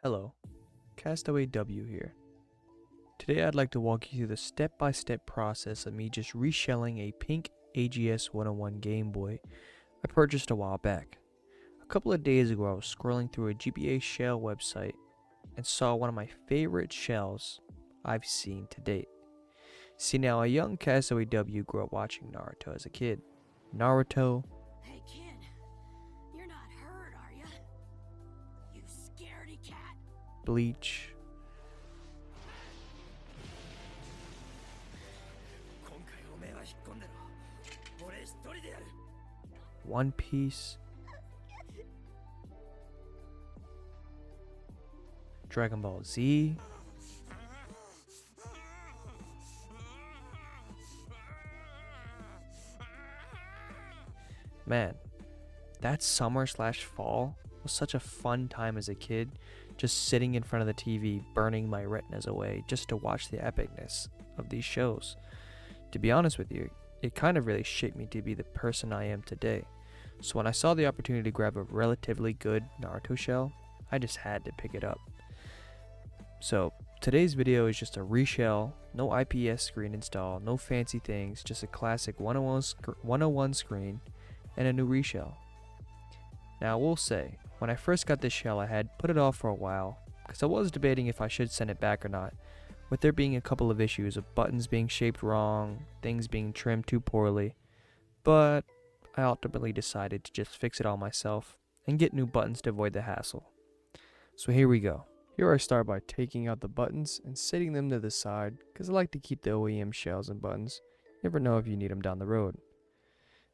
Hello, Castaway W here. Today I'd like to walk you through the step-by-step process of me just reshelling a pink AGS 101 Game Boy I purchased a while back. A couple of days ago I was scrolling through a GBA shell website and saw one of my favorite shells I've seen to date. See, now a young Castaway W grew up watching Naruto as a kid. Naruto, Hey kid, you're not hurt, are ya? You scaredy cat. Bleach, One Piece, Dragon Ball Z, man, that summer/fall was such a fun time as a kid, just sitting in front of the TV, burning my retinas away just to watch the epicness of these shows. To be honest with you, it kind of really shaped me to be the person I am today. So when I saw the opportunity to grab a relatively good Naruto shell, I just had to pick it up. So today's video is just a reshell, no IPS screen install, no fancy things, just a classic 101 screen and a new reshell. Now I will say, when I first got this shell I had put it off for a while because I was debating if I should send it back or not, with there being a couple of issues of buttons being shaped wrong, things being trimmed too poorly, but I ultimately decided to just fix it all myself and get new buttons to avoid the hassle. So here we go. Here I start by taking out the buttons and setting them to the side because I like to keep the OEM shells and buttons. You never know if you need them down the road.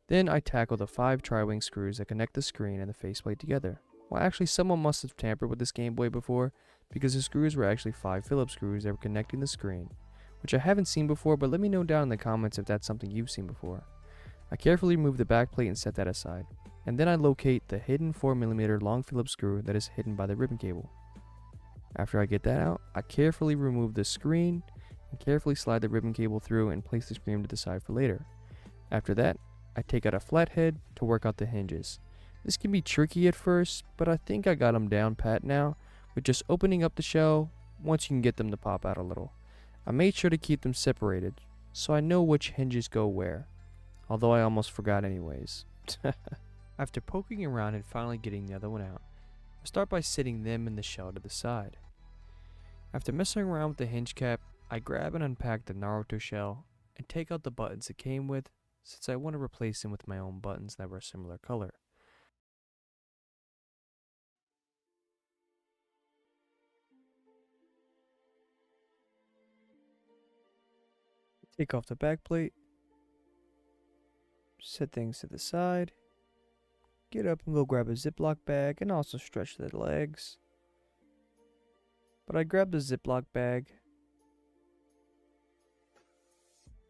Then I tackle the 5 tri-wing screws that connect the screen and the faceplate together. Well, actually someone must have tampered with this Game Boy before, because the screws were actually 5 Phillips screws that were connecting the screen, which I haven't seen before, but let me know down in the comments if that's something you've seen before. I carefully remove the back plate and set that aside, and then I locate the hidden 4mm long Phillips screw that is hidden by the ribbon cable. After I get that out, I carefully remove the screen and carefully slide the ribbon cable through and place the screen to the side for later. After that, I take out a flathead to work out the hinges. This can be tricky at first, but I think I got them down pat now, with just opening up the shell once you can get them to pop out a little. I made sure to keep them separated, so I know which hinges go where, although I almost forgot anyways. After poking around and finally getting the other one out, I start by sitting them in the shell to the side. After messing around with the hinge cap, I grab and unpack the Naruto shell and take out the buttons it came with, since I want to replace them with my own buttons that were a similar color. Take off the back plate, set things to the side, get up and go grab a Ziploc bag and also stretch the legs. But I grab the Ziploc bag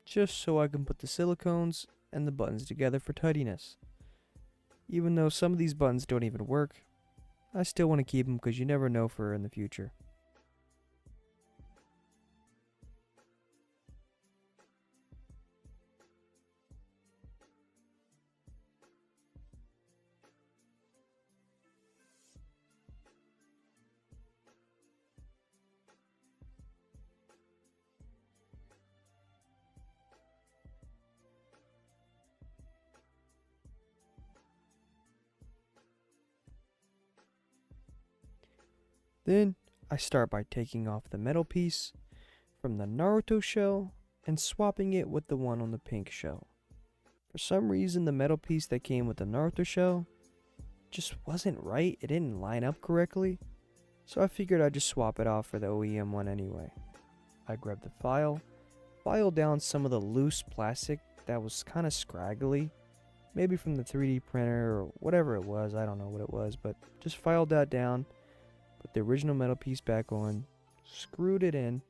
just so I can put the silicones and the buttons together for tidiness. Even though some of these buttons don't even work, I still want to keep them because you never know for in the future. Then I start by taking off the metal piece from the Naruto shell and swapping it with the one on the pink shell. For some reason the metal piece that came with the Naruto shell just wasn't right, it didn't line up correctly, so I figured I'd just swap it off for the OEM one anyway. I grabbed the filed down some of the loose plastic that was kind of scraggly, maybe from the 3D printer or whatever it was, I don't know what it was, but just filed that down. Put the original metal piece back on, screwed it in,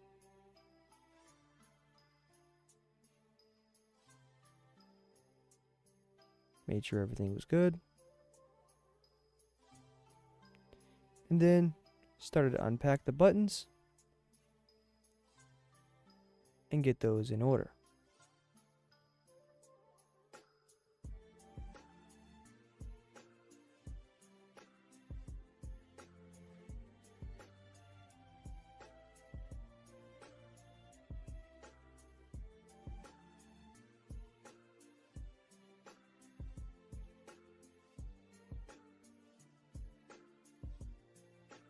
made sure everything was good, and then started to unpack the buttons and get those in order.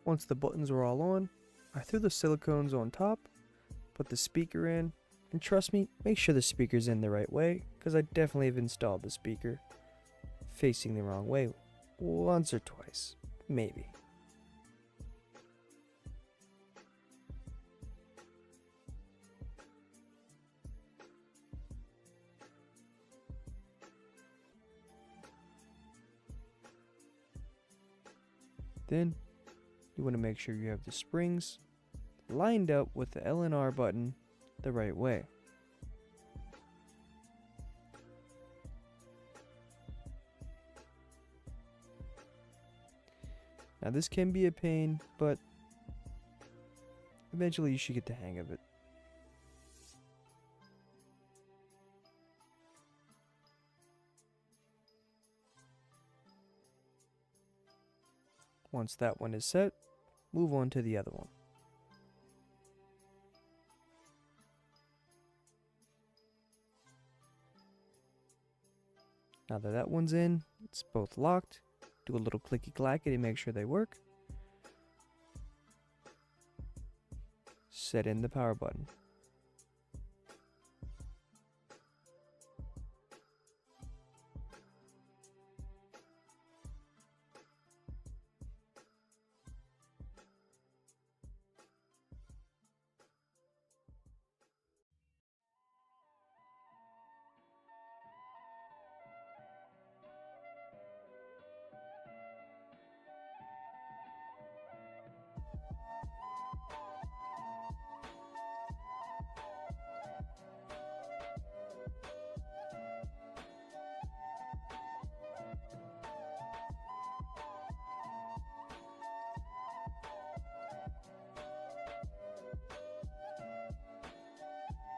Once the buttons were all on, I threw the silicones on top, put the speaker in, and trust me, make sure the speaker's in the right way, because I definitely have installed the speaker facing the wrong way once or twice, maybe. Then, you want to make sure you have the springs lined up with the L and R button the right way. Now this can be a pain, but eventually you should get the hang of it. Once that one is set, move on to the other one. Now that that one's in, it's both locked. Do a little clicky clacky to make sure they work. Set in the power button.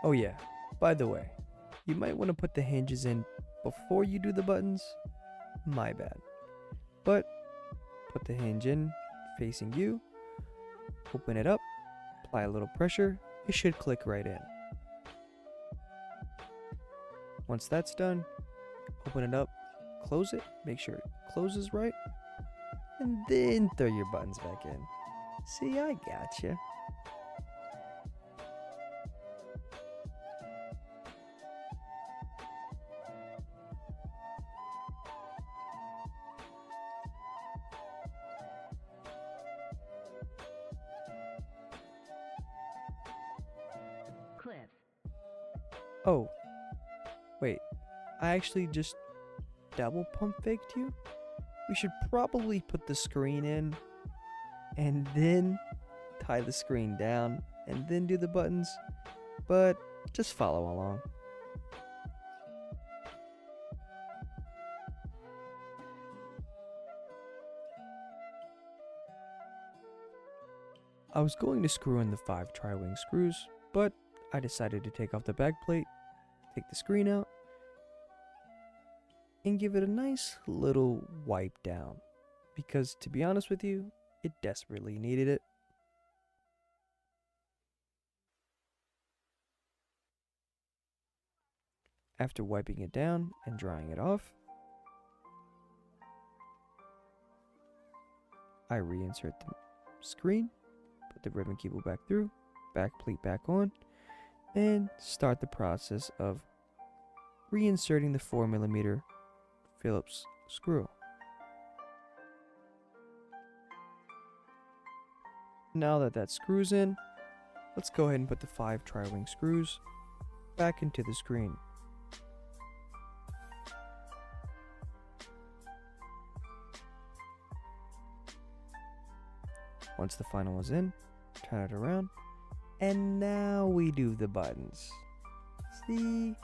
Oh yeah, by the way, you might want to put the hinges in before you do the buttons. My bad. But put the hinge in facing you, open it up, apply a little pressure, it should click right in. Once that's done, open it up, close it, make sure it closes right, and then throw your buttons back in. See, I gotcha. Cliff. Oh, wait, I actually just double pump faked you? We should probably put the screen in and then tie the screen down and then do the buttons, but just follow along. I was going to screw in the 5 tri-wing screws, but I decided to take off the back plate, take the screen out, and give it a nice little wipe down, because to be honest with you, it desperately needed it. After wiping it down and drying it off, I reinsert the screen, put the ribbon cable back through, back plate back on, and start the process of reinserting the 4mm Phillips screw. Now that that screw's in, let's go ahead and put the 5 tri-wing screws back into the screen. Once the final is in, turn it around, and now we do the buttons. See,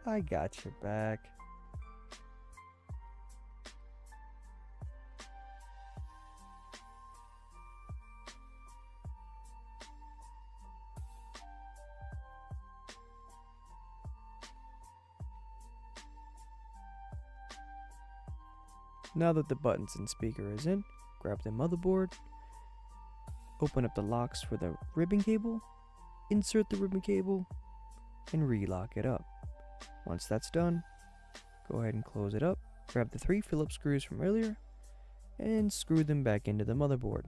I got your back. Now that the buttons and speaker is in, grab the motherboard, open up the locks for the ribbon cable, insert the ribbon cable, and re-lock it up. Once that's done, go ahead and close it up, grab the 3 Phillips screws from earlier, and screw them back into the motherboard.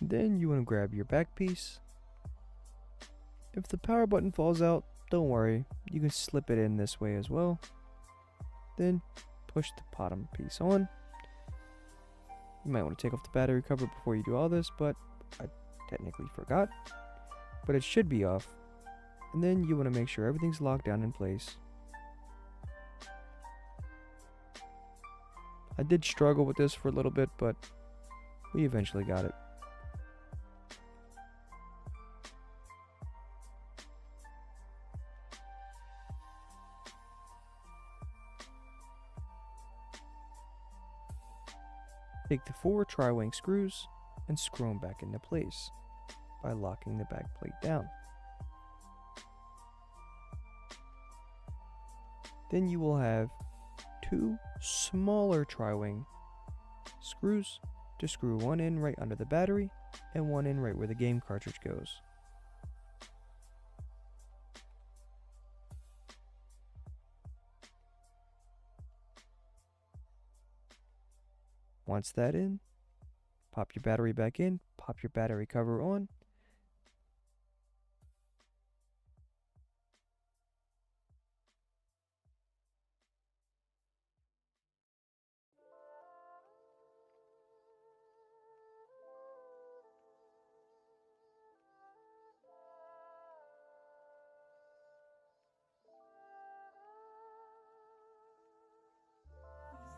Then you want to grab your back piece. If the power button falls out, don't worry, you can slip it in this way as well. Then push the bottom piece on. You might want to take off the battery cover before you do all this, but I technically forgot. But it should be off. And then you want to make sure everything's locked down in place. I did struggle with this for a little bit, but we eventually got it. Take the 4 tri-wing screws and screw them back into place by locking the back plate down. Then you will have 2 smaller tri-wing screws to screw one in right under the battery and one in right where the game cartridge goes. Once that in, pop your battery back in, pop your battery cover on.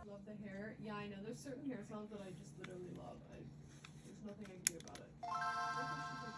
Love the hair. Yeah, I know. There's certain hair sounds that I just literally love. There's nothing I can do about it. I think she's like